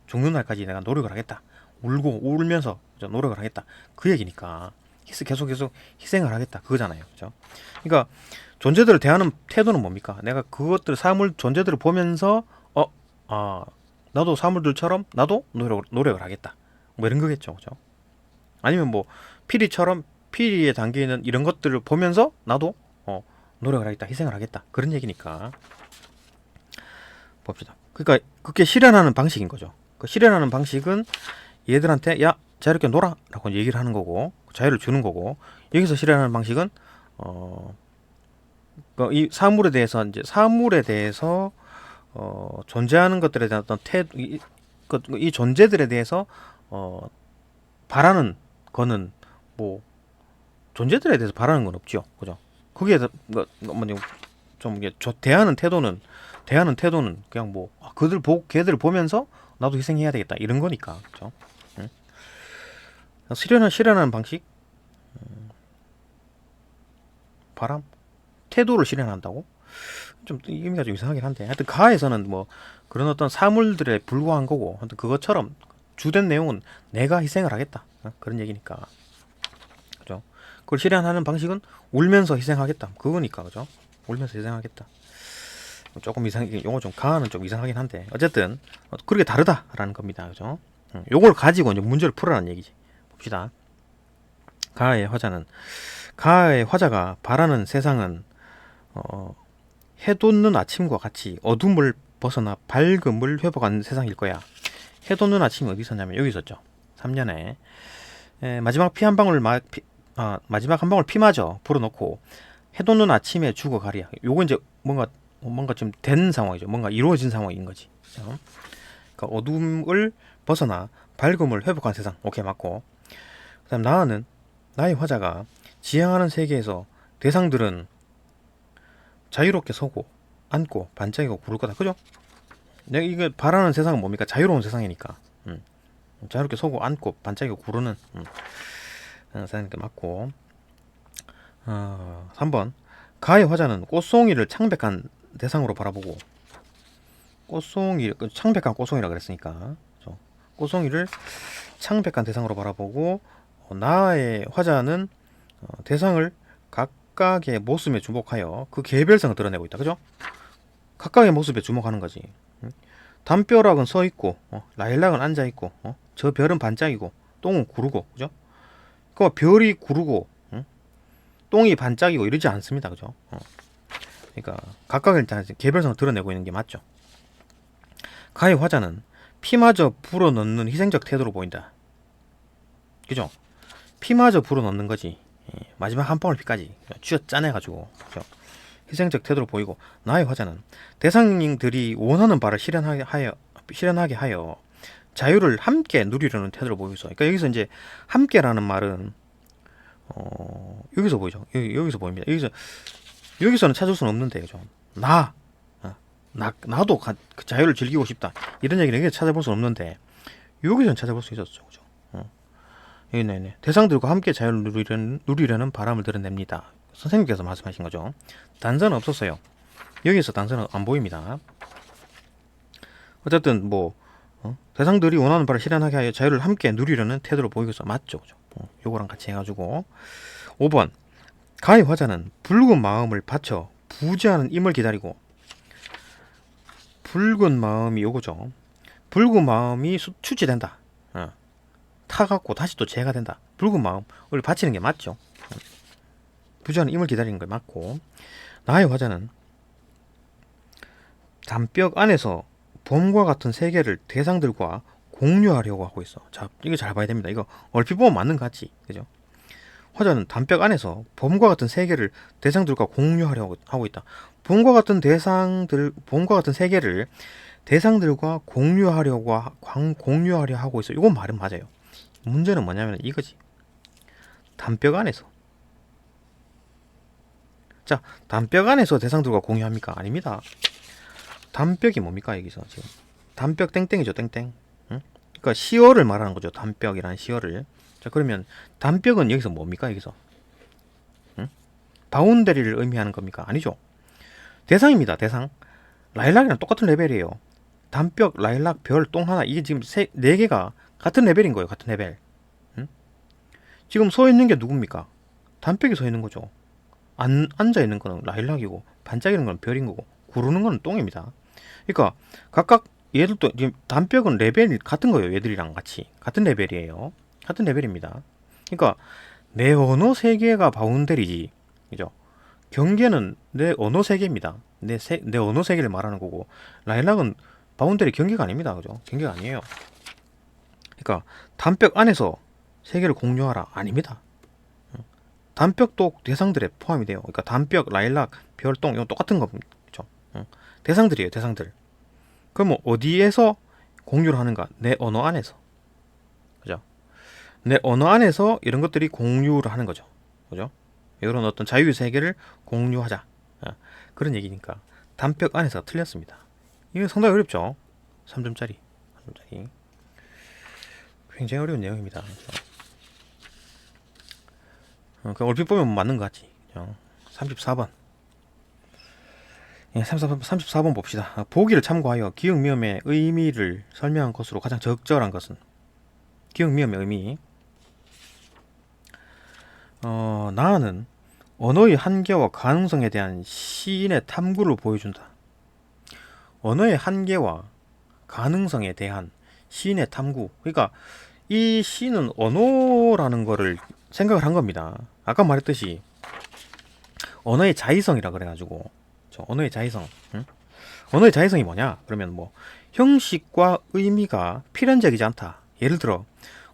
죽는 날까지 내가 노력을 하겠다. 울면서 노력을 하겠다. 그 얘기니까 계속 희생을 하겠다. 그거잖아요. 그죠? 그러니까 존재들을 대하는 태도는 뭡니까? 내가 그것들 사물 존재들을 보면서 나도 사물들처럼 나도 노력을 하겠다. 뭐 이런 거겠죠. 그죠? 아니면 뭐 피리처럼 피리에 담겨 있는 이런 것들을 보면서 나도 노력을 하겠다. 희생을 하겠다. 그런 얘기니까 봅시다. 그러니까 그게 실현하는 방식인 거죠. 그 실현하는 방식은 얘들한테 야 자유롭게 놀아 라고 얘기를 하는 거고 자유를 주는 거고 여기서 실현하는 방식은 이 사물에 대해서 존재하는 것들에 대한 어떤 이 존재들에 대해서 바라는 거는 뭐 존재들에 대해서 바라는 건 없죠, 그죠? 거기에 좀 대하는 태도는 그냥 뭐 걔들 보면서 나도 희생해야 되겠다 이런 거니까, 그죠? 응? 실현하는 방식, 바람, 태도를 실현한다고? 좀 의미가 좀 이상하긴 한데 하여튼 가에서는 뭐 그런 어떤 사물들에 불과한 거고 하여튼 그것처럼 주된 내용은 내가 희생을 하겠다 그런 얘기니까, 그죠? 그걸 실현하는 방식은 울면서 희생하겠다 그거니까, 그죠? 울면서 희생하겠다. 조금 용어 좀 가는 좀 이상하긴 한데 어쨌든 그렇게 다르다라는 겁니다, 그죠? 요걸 가지고 이제 문제를 풀어라는 얘기지. 봅시다. 가의 화자가 바라는 세상은 해돋는 아침과 같이 어둠을 벗어나 밝음을 회복하는 세상일 거야. 해돋는 아침이 어디 있었냐면 여기 있었죠. 3년에 마지막 한 방울 피마저 불어넣고 해돋는 아침에 죽어가랴. 요거 이제 뭔가 좀 된 상황이죠. 뭔가 이루어진 상황인 거지. 그러니까 어둠을 벗어나 밝음을 회복한 세상. 오케이, 맞고. 그다음 나의 화자가 지향하는 세계에서 대상들은 자유롭게 서고 앉고 반짝이고 구를 거다. 그죠? 내가 이거 바라는 세상은 뭡니까? 자유로운 세상이니까. 자유롭게 서고 앉고 반짝이고 구르는 세상이니까 맞고. 3번 가의 화자는 꽃송이를 창백한 대상으로 바라보고 창백한 꽃송이라 그랬으니까 꽃송이를 창백한 대상으로 바라보고 나의 화자는 대상을 각각의 모습에 주목하여 그 개별성을 드러내고 있다. 그죠? 각각의 모습에 주목하는 거지. 담벼락은 서 있고 라일락은 앉아 있고 저 별은 반짝이고 똥은 구르고, 그죠? 그 별이 구르고 똥이 반짝이고 이러지 않습니다. 그죠? 그러니까 각각의 개별성을 드러내고 있는 게 맞죠. 가의 화자는 피마저 불어넣는 희생적 태도로 보인다. 그죠? 피마저 불어넣는 거지. 마지막 한 방울 피까지 쥐어 짜내가지고, 그죠? 희생적 태도를 보이고, 나의 화자는 대상들이 원하는 바를 실현하게 하여 자유를 함께 누리려는 태도를 보이고. 그러니까 여기서 이제 함께라는 말은 여기서 보이죠. 여기서 보입니다. 여기서는 찾을 수는 없는데, 그죠? 나도 그 자유를 즐기고 싶다. 이런 얘기는 여기서 찾아볼 수 없는데, 여기서는 찾아볼 수 있었죠. 그죠? 네. 대상들과 함께 자유를 누리려는 바람을 드러냅니다. 선생님께서 말씀하신 거죠. 단서는 없었어요. 여기서 단서는 안 보입니다. 어쨌든 대상들이 원하는 바를 실현하게 하여 자유를 함께 누리려는 태도를 보이고 있어. 맞죠? 그죠? 요거랑 같이 해가지고 5번 가의 화자는 붉은 마음을 바쳐 부지하는 임을 기다리고. 붉은 마음이 요거죠. 붉은 마음이 추치된다. 타갖고 다시 또 재가 된다. 붉은 마음을 바치는 게 맞죠. 부지하는 임을 기다리는 게 맞고. 나의 화자는 담벽 안에서 봄과 같은 세계를 대상들과 공유하려고 하고 있어. 자, 이거 잘 봐야 됩니다. 이거 얼핏 보면 맞는 것 같지, 그죠? 화자는 담벽 안에서 봄과 같은 세계를 대상들과 공유하려고 하고 있다. 봄과 같은 세계를 대상들과 공유하려 하고 있어. 이건 말은 맞아요. 문제는 뭐냐면 이거지. 담벽 안에서. 자, 담벽 안에서 대상들과 공유합니까? 아닙니다. 담벽이 뭡니까 여기서 지금? 담벽 땡땡이죠, 땡땡. 응? 그러니까 시어를 말하는 거죠. 담벽이라는 시어를. 자, 그러면 담벽은 여기서 뭡니까 여기서? 응? 바운더리를 의미하는 겁니까? 아니죠. 대상입니다. 대상. 라일락이랑 똑같은 레벨이에요. 담벽, 라일락, 별, 똥 하나, 이게 지금 네 개가 같은 레벨인 거예요. 같은 레벨. 응? 지금 서 있는 게 누굽니까? 담벽이 서 있는 거죠. 앉아 있는 거는 라일락이고, 반짝이는 건 별인 거고, 구르는 거는 똥입니다. 그러니까 각각 얘들도 지금 담벽은 레벨이 같은 거예요. 얘들이랑 같이 같은 레벨이에요. 같은 레벨입니다. 그러니까 내 언어 세계가 바운더리지, 그죠? 경계는 내 언어 세계입니다. 내 언어 세계를 말하는 거고, 라일락은 바운더리 경계가 아닙니다. 그죠? 경계가 아니에요. 그러니까 담벽 안에서 세계를 공유하라 아닙니다. 담벽도 대상들에 포함이 돼요. 그러니까 담벽, 라일락, 별똥 이건 똑같은 겁니다. 그죠? 대상들이에요. 대상들. 그럼 어디에서 공유를 하는가? 내 언어 안에서. 그죠? 내 언어 안에서 이런 것들이 공유를 하는 거죠. 그죠? 이런 어떤 자유의 세계를 공유하자. 그런 얘기니까 담벽 안에서 틀렸습니다. 이거 상당히 어렵죠? 3점짜리. 굉장히 어려운 내용입니다. 그 얼핏 보면 맞는 것 같지. 34번. 34번 봅시다. 보기를 참고하여 기역미음의 의미를 설명한 것으로 가장 적절한 것은? 기역미음의 의미. 나는 언어의 한계와 가능성에 대한 시인의 탐구를 보여준다. 언어의 한계와 가능성에 대한 시인의 탐구. 그러니까 이 시는 언어라는 거를 생각을 한 겁니다. 아까 말했듯이 언어의 자의성이라 그래가지고, 언어의 자의성. 응? 언어의 자의성이 뭐냐? 그러면 형식과 의미가 필연적이지 않다. 예를 들어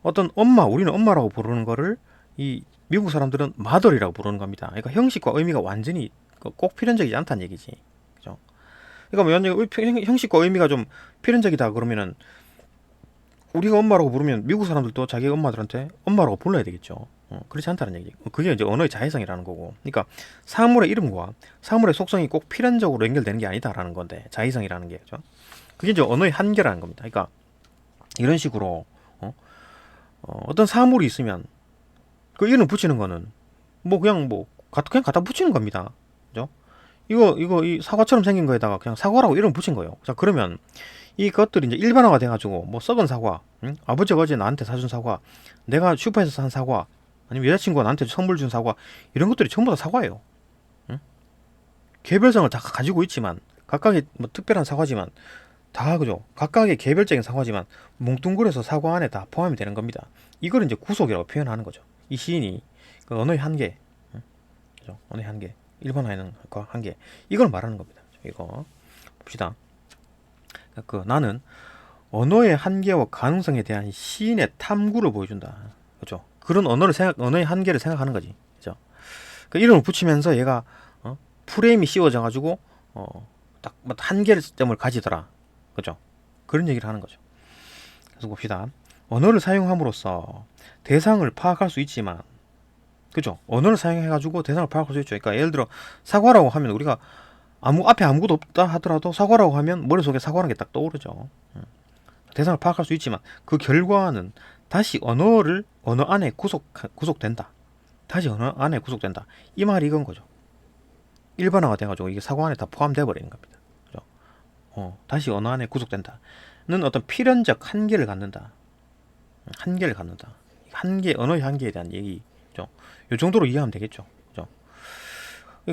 어떤 우리는 엄마라고 부르는 거를 이 미국 사람들은 마더리라고 부르는 겁니다. 그러니까 형식과 의미가 완전히 꼭 필연적이지 않다는 얘기지. 그죠? 그러니까 형식과 의미가 좀 필연적이다 그러면은 우리가 엄마라고 부르면 미국 사람들도 자기 엄마들한테 엄마라고 불러야 되겠죠. 그렇지 않다는 얘기. 그게 이제 언어의 자의성이라는 거고. 그러니까 사물의 이름과 사물의 속성이 꼭 필연적으로 연결되는 게 아니다라는 건데, 자의성이라는 게. 그죠? 그게 이제 언어의 한계라는 겁니다. 그러니까 이런 식으로 어떤 사물이 있으면 그 이름 붙이는 거는 그냥 갖다 붙이는 겁니다. 그죠? 이 사과처럼 생긴 거에다가 그냥 사과라고 이름 붙인 거예요. 자, 그러면 이것들이 이제 일반화가 돼가지고 썩은 사과, 응? 아버지가 어제 나한테 사준 사과, 내가 슈퍼에서 산 사과, 아니면 여자친구가 나한테 선물 준 사과, 이런 것들이 전부 다 사과예요. 응? 개별성을 다 가지고 있지만 각각의 특별한 사과지만 다 그죠? 각각의 개별적인 사과지만 뭉뚱그려서 사과 안에 다 포함이 되는 겁니다. 이걸 이제 구속이라고 표현하는 거죠. 이 시인이 그 언어의 한계, 응? 그죠? 언어의 한계, 일본화에는 한계, 이걸 말하는 겁니다. 이거 봅시다. 나는 언어의 한계와 가능성에 대한 시인의 탐구를 보여준다. 그죠? 그런 언어의 한계를 생각하는 거지. 그죠? 그 이름을 붙이면서 얘가 프레임이 씌워져 가지고 딱 한계점을 가지더라. 그죠? 그런 얘기를 하는 거죠. 그래서 봅시다. 언어를 사용함으로써 대상을 파악할 수 있지만, 그죠? 언어를 사용해가지고 대상을 파악할 수 있죠. 그러니까 예를 들어 사과라고 하면 우리가 앞에 아무것도 없다 하더라도 사과라고 하면 머릿속에 사과라는 게 딱 떠오르죠. 대상을 파악할 수 있지만 그 결과는 다시 언어 안에 구속된다. 다시 언어 안에 구속된다. 이 말이 이건 거죠. 일반화가 돼가지고 이게 사고 안에 다 포함되어 버리는 겁니다. 그죠? 다시 언어 안에 구속된다는 어떤 필연적 한계를 갖는다. 한계를 갖는다. 언어의 한계에 대한 얘기죠. 이 정도로 이해하면 되겠죠. 그죠?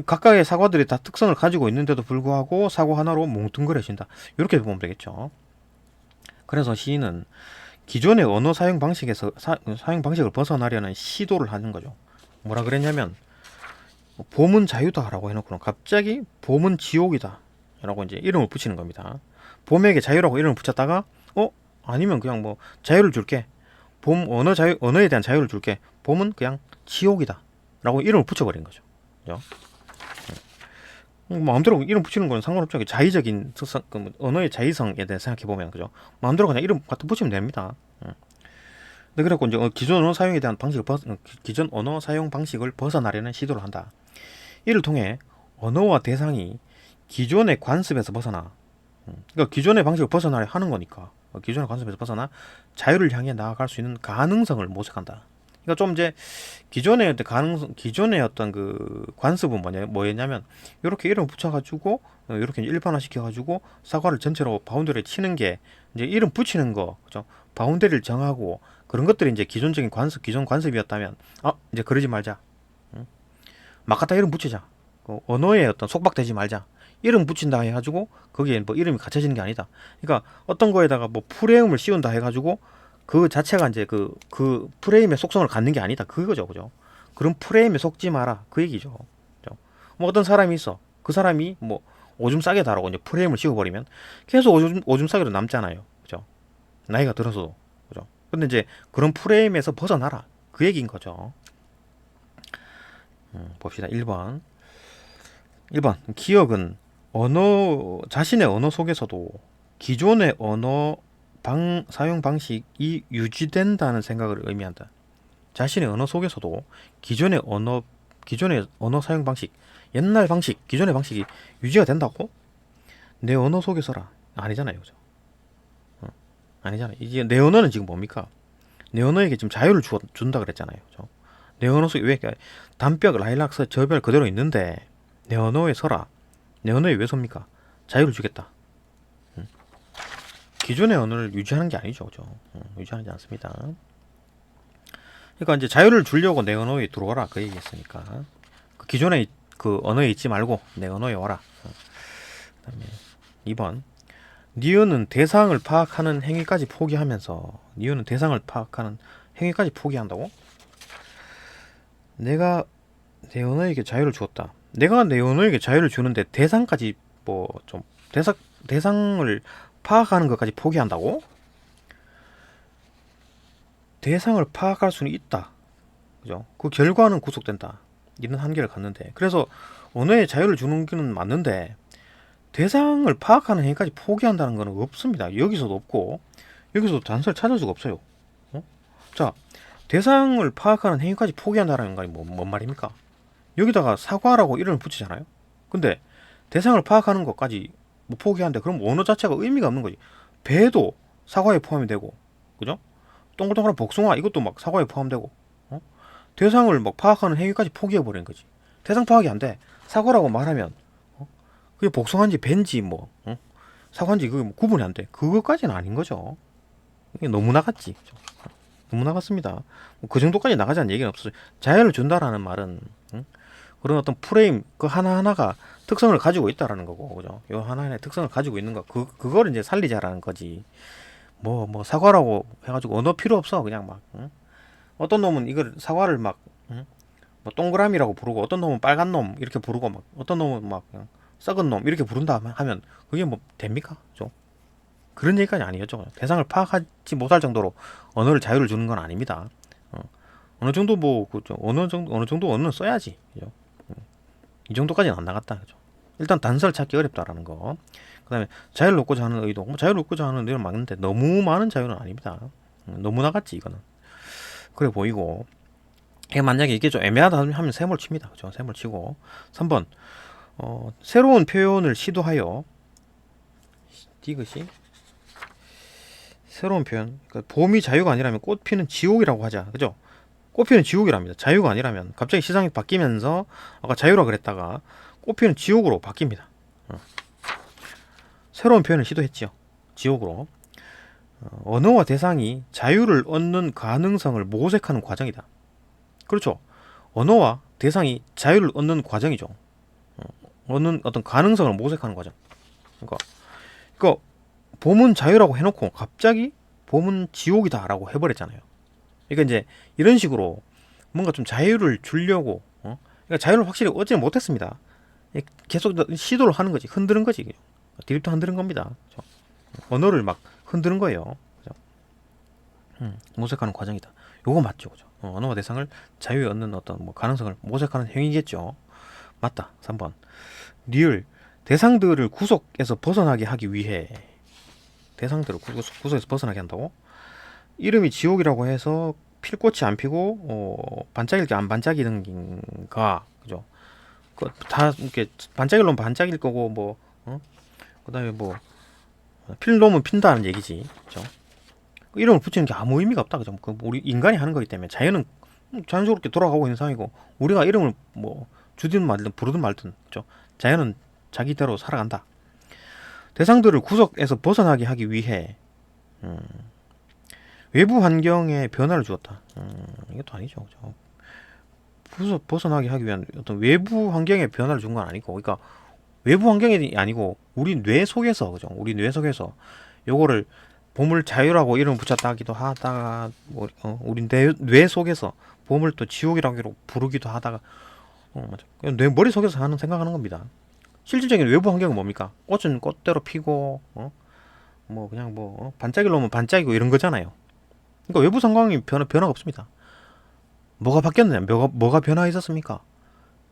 각각의 사과들이 다 특성을 가지고 있는데도 불구하고 사과 하나로 뭉뚱그려진다. 이렇게 보면 되겠죠. 그래서 시인은 기존의 언어 사용 방식을 벗어나려는 시도를 하는 거죠. 뭐라 그랬냐면 봄은 자유다라고 해놓고는 갑자기 봄은 지옥이다 라고 이제 이름을 붙이는 겁니다. 봄에게 자유라고 이름을 붙였다가 아니면 그냥 뭐 자유를 줄게, 언어에 대한 자유를 줄게, 봄은 그냥 지옥이다 라고 이름을 붙여버린 거죠. 그죠? 마음대로 이름 붙이는 건 상관없죠. 자의적인 특성, 언어의 자의성에 대해 생각해보면, 그죠? 마음대로 그냥 이름 갖다 붙이면 됩니다. 근데 그래갖고 이제 기존 언어 사용 방식을 벗어나려는 시도를 한다. 이를 통해 언어와 대상이 기존의 관습에서 벗어나, 그러니까 기존의 방식을 벗어나려 하는 거니까, 기존의 관습에서 벗어나 자유를 향해 나아갈 수 있는 가능성을 모색한다. 그러니까 좀 이제 기존의 어떤 그 관습은 뭐였냐면 이렇게 이름 붙여가지고 이렇게 일반화 시켜가지고 사과를 전체로 바운더리에 치는 게 이제 이름 붙이는 거, 그죠? 바운더리를 정하고 그런 것들이 이제 기존 관습이었다면 이제 그러지 말자. 막 갖다 이름 붙이자. 언어에 어떤 속박되지 말자. 이름 붙인다 해가지고 거기에 뭐 이름이 갇혀지는 게 아니다. 그러니까 어떤 거에다가 뭐 프레임을 씌운다 해가지고 그 자체가 이제 그 프레임의 속성을 갖는 게 아니다. 그거죠, 그죠? 그런 프레임에 속지 마라. 그 얘기죠. 그죠? 뭐 어떤 사람이 있어. 그 사람이 뭐 오줌 싸게 다라고 이제 프레임을 씌워버리면 계속 오줌 싸게로 남잖아요. 그죠? 나이가 들어서도. 그죠? 근데 이제 그런 프레임에서 벗어나라. 그 얘기인 거죠. 봅시다. 1번. 기억은 자신의 언어 속에서도 기존의 언어 사용 방식이 유지된다는 생각을 의미한다. 자신의 언어 속에서도 기존의 언어 사용 방식, 옛날 방식, 기존의 방식이 유지가 된다고? 내 언어 속에서라. 아니잖아요. 그죠? 아니잖아요. 이제 내 언어는 지금 뭡니까? 내 언어에게 지금 자유를 준다 그랬잖아요. 그죠? 내 언어 속에 왜 단벽, 라일락스, 저별 그대로 있는데 내 언어에 서라. 내 언어에 왜 섭니까? 자유를 주겠다. 기존의 언어를 유지하는 게 아니죠. 그죠? 유지하지 않습니다. 그러니까 이제 자유를 주려고 내 언어에 들어와라. 그 얘기했으니까. 그 기존의 그 언어에 있지 말고 내 언어에 와라. 그다음에 2번. 니은은 대상을 파악하는 행위까지 포기하면서 포기한다고? 내가 내 언어에게 자유를 주었다. 내가 내 언어에게 자유를 주는데 대상까지 대상을 파악하는 것까지 포기한다고? 대상을 파악할 수는 있다. 그죠? 그 결과는 구속된다. 이런 한계를 갖는데. 그래서 언어에 자유를 주는 게 맞는데 대상을 파악하는 행위까지 포기한다는 것은 없습니다. 여기서도 없고 여기서도 단서를 찾을 수가 없어요. 자, 대상을 파악하는 행위까지 포기한다는 건 뭔 말입니까? 여기다가 사과라고 이름을 붙이잖아요. 근데 대상을 파악하는 것까지 뭐 포기한데 그럼 언어 자체가 의미가 없는 거지. 배도 사과에 포함이 되고, 그죠? 동글동글한 복숭아 이것도 막 사과에 포함되고, 대상을 막 파악하는 행위까지 포기해 버리는 거지. 대상 파악이 안 돼. 사과라고 말하면 그게 복숭아인지 벤지 사과인지 그게 뭐 구분이 안 돼. 그것까지는 아닌 거죠. 이게 너무 나갔지. 너무 나갔습니다. 그 정도까지 나가자는 얘기는 없어요. 자유를 준다라는 말은 그런 어떤 프레임 그 하나하나가 특성을 가지고 있다라는 거고, 그죠? 요 하나하나의 특성을 가지고 있는 거 그거를 이제 살리자라는 거지. 뭐 사과라고 해가지고 언어 필요 없어. 그냥 막 어떤 놈은 이걸 사과를 막 뭐 동그라미라고 부르고 어떤 놈은 빨간 놈 이렇게 부르고 막 어떤 놈은 막 그냥 썩은 놈 이렇게 부른다 하면 그게 뭐 됩니까? 그죠? 그런 얘기까지 아니었죠. 대상을 파악하지 못할 정도로 언어를 자유를 주는 건 아닙니다. 어느 정도 어느 정도 언어는 써야지. 그죠? 이 정도까지는 안 나갔다. 그죠? 일단 단서를 찾기 어렵다라는 거. 그다음에 자유를 얻고자 하는 의도. 뭐 자유를 얻고자 하는 의도는 맞는데 너무 많은 자유는 아닙니다. 너무 나갔지 이거는. 그래 보이고. 이게 만약에 이게 좀 애매하다 하면 세모를 칩니다. 그죠? 세모를 치고. 3번. 새로운 표현을 시도하여 디귿이 새로운 표현. 그러니까 봄이 자유가 아니라면 꽃 피는 지옥이라고 하자. 그죠? 꽃 피는 지옥이랍니다. 자유가 아니라면 갑자기 시장이 바뀌면서 아까 자유라 그랬다가 꽃 피는 지옥으로 바뀝니다. 새로운 표현을 시도했지요. 지옥으로. 언어와 대상이 자유를 얻는 가능성을 모색하는 과정이다. 그렇죠. 언어와 대상이 자유를 얻는 과정이죠. 얻는 어떤 가능성을 모색하는 과정. 그러니까 봄은 자유라고 해놓고 갑자기 봄은 지옥이다라고 해버렸잖아요. 그러니까 이제 이런 식으로 뭔가 좀 자유를 주려고, 그러니까 자유를 확실히 얻지는 못했습니다. 계속 시도를 하는 거지, 흔드는 거지, 드립도 흔드는 겁니다. 그죠? 언어를 막 흔드는 거예요. 그죠? 모색하는 과정이다. 요거 맞죠, 그죠? 언어와 대상을 자유에 얻는 어떤 뭐 가능성을 모색하는 행위겠죠. 맞다. 3번. 리을 대상들을 구속에서 벗어나게 하기 위해 대상들을 구속에서 벗어나게 한다고? 이름이 지옥이라고 해서 필 꽃이 안 피고 반짝일 게 안 반짝이는가, 그죠? 다 이렇게 반짝일 놈 반짝일 거고 뭐 그다음에 뭐 필 놈은 핀다는 얘기지, 그죠? 이름을 붙이는 게 아무 의미가 없다, 그죠? 우리 인간이 하는 거기 때문에 자연은 자연스럽게 돌아가고 있는 상황이고 우리가 이름을 뭐 주든 말든 부르든 말든, 그죠? 자연은 자기대로 살아간다. 대상들을 구속에서 벗어나게 하기 위해 외부 환경에 변화를 주었다. 이것도 아니죠, 그죠? 벗어나게 하기 위한 어떤 외부 환경에 변화를 준 건 아니고, 그러니까 외부 환경이 아니고 우리 뇌 속에서, 그죠? 우리 뇌 속에서 요거를 봄을 자유라고 이름을 붙였다 하기도 하다가 뭐, 우리 뇌 속에서 봄을 또 지옥이라고 부르기도 하다가 맞아. 뇌 머리 속에서 하는 생각하는 겁니다. 실질적인 외부 환경은 뭡니까? 꽃은 꽃대로 피고 뭐 그냥 뭐 반짝일 놈은 반짝이고 이런 거잖아요. 그러니까 외부 상황이 변화가 없습니다. 뭐가 바뀌었느냐? 뭐가 변화했었습니까?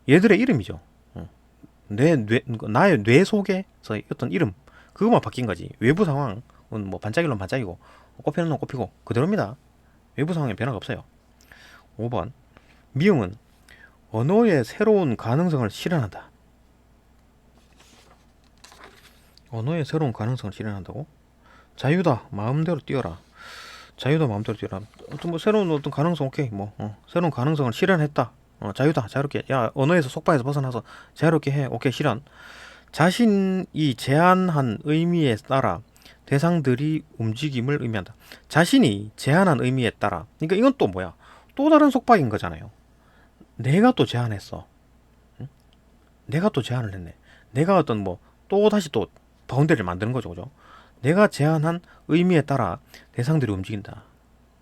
얘들의 이름이죠. 나의 뇌 속에서 어떤 이름, 그것만 바뀐 거지. 외부 상황은 뭐 반짝일 놈 반짝이고 꽃피는 놈 꽃피고 그대로입니다. 외부 상황에 변화가 없어요. 5번. 미음은 언어의 새로운 가능성을 실현한다. 언어의 새로운 가능성을 실현한다고? 자유다. 마음대로 뛰어라. 자유다. 마음대로 뛰어라. 어떤 뭐 새로운 어떤 가능성, 오케이. 뭐 새로운 가능성을 실현했다. 자유다. 자유롭게. 야, 언어에서 속박에서 벗어나서 자유롭게 해. 오케이. 실현. 자신이 제한한 의미에 따라 대상들이 움직임을 의미한다. 자신이 제한한 의미에 따라. 그러니까 이건 또 뭐야? 또 다른 속박인 거잖아요. 내가 또 제한했어. 응? 내가 또 제한을 했네. 내가 어떤 뭐 또 다시 또 바운더리를 만드는 거죠, 그죠? 내가 제한한 의미에 따라 대상들이 움직인다.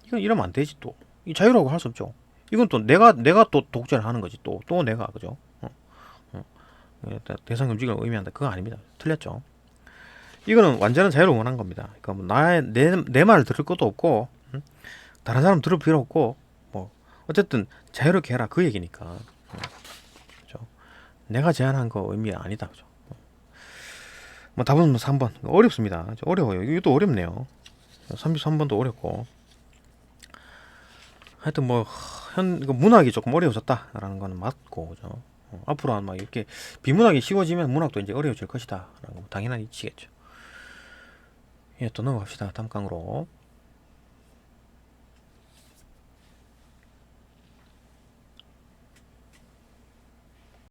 이건 이러면 안 되지 또. 이 자유라고 할 수 없죠. 이건 또 내가 또 독재를 하는 거지, 또 내가, 그죠? 대상이 움직임을 의미한다. 그거 아닙니다. 틀렸죠. 이거는 완전한 자유를 원한 겁니다. 그러니까 뭐 내 말을 들을 것도 없고, 다른 사람 들을 필요 없고, 뭐 어쨌든 자유롭게 해라, 그 얘기니까. 그죠? 내가 제안한 거 의미 아니다, 그죠? 뭐 답은 3번. 어렵습니다. 어려워요. 이것도 어렵네요. 33번도 어렵고. 하여튼 뭐 문학이 조금 어려워졌다라는 거는 맞고, 그죠? 앞으로 막 이렇게 비문학이 쉬워지면 문학도 이제 어려워질 것이다 라는 거 당연한 이치겠죠. 예, 또 넘어갑시다. 다음 강으로.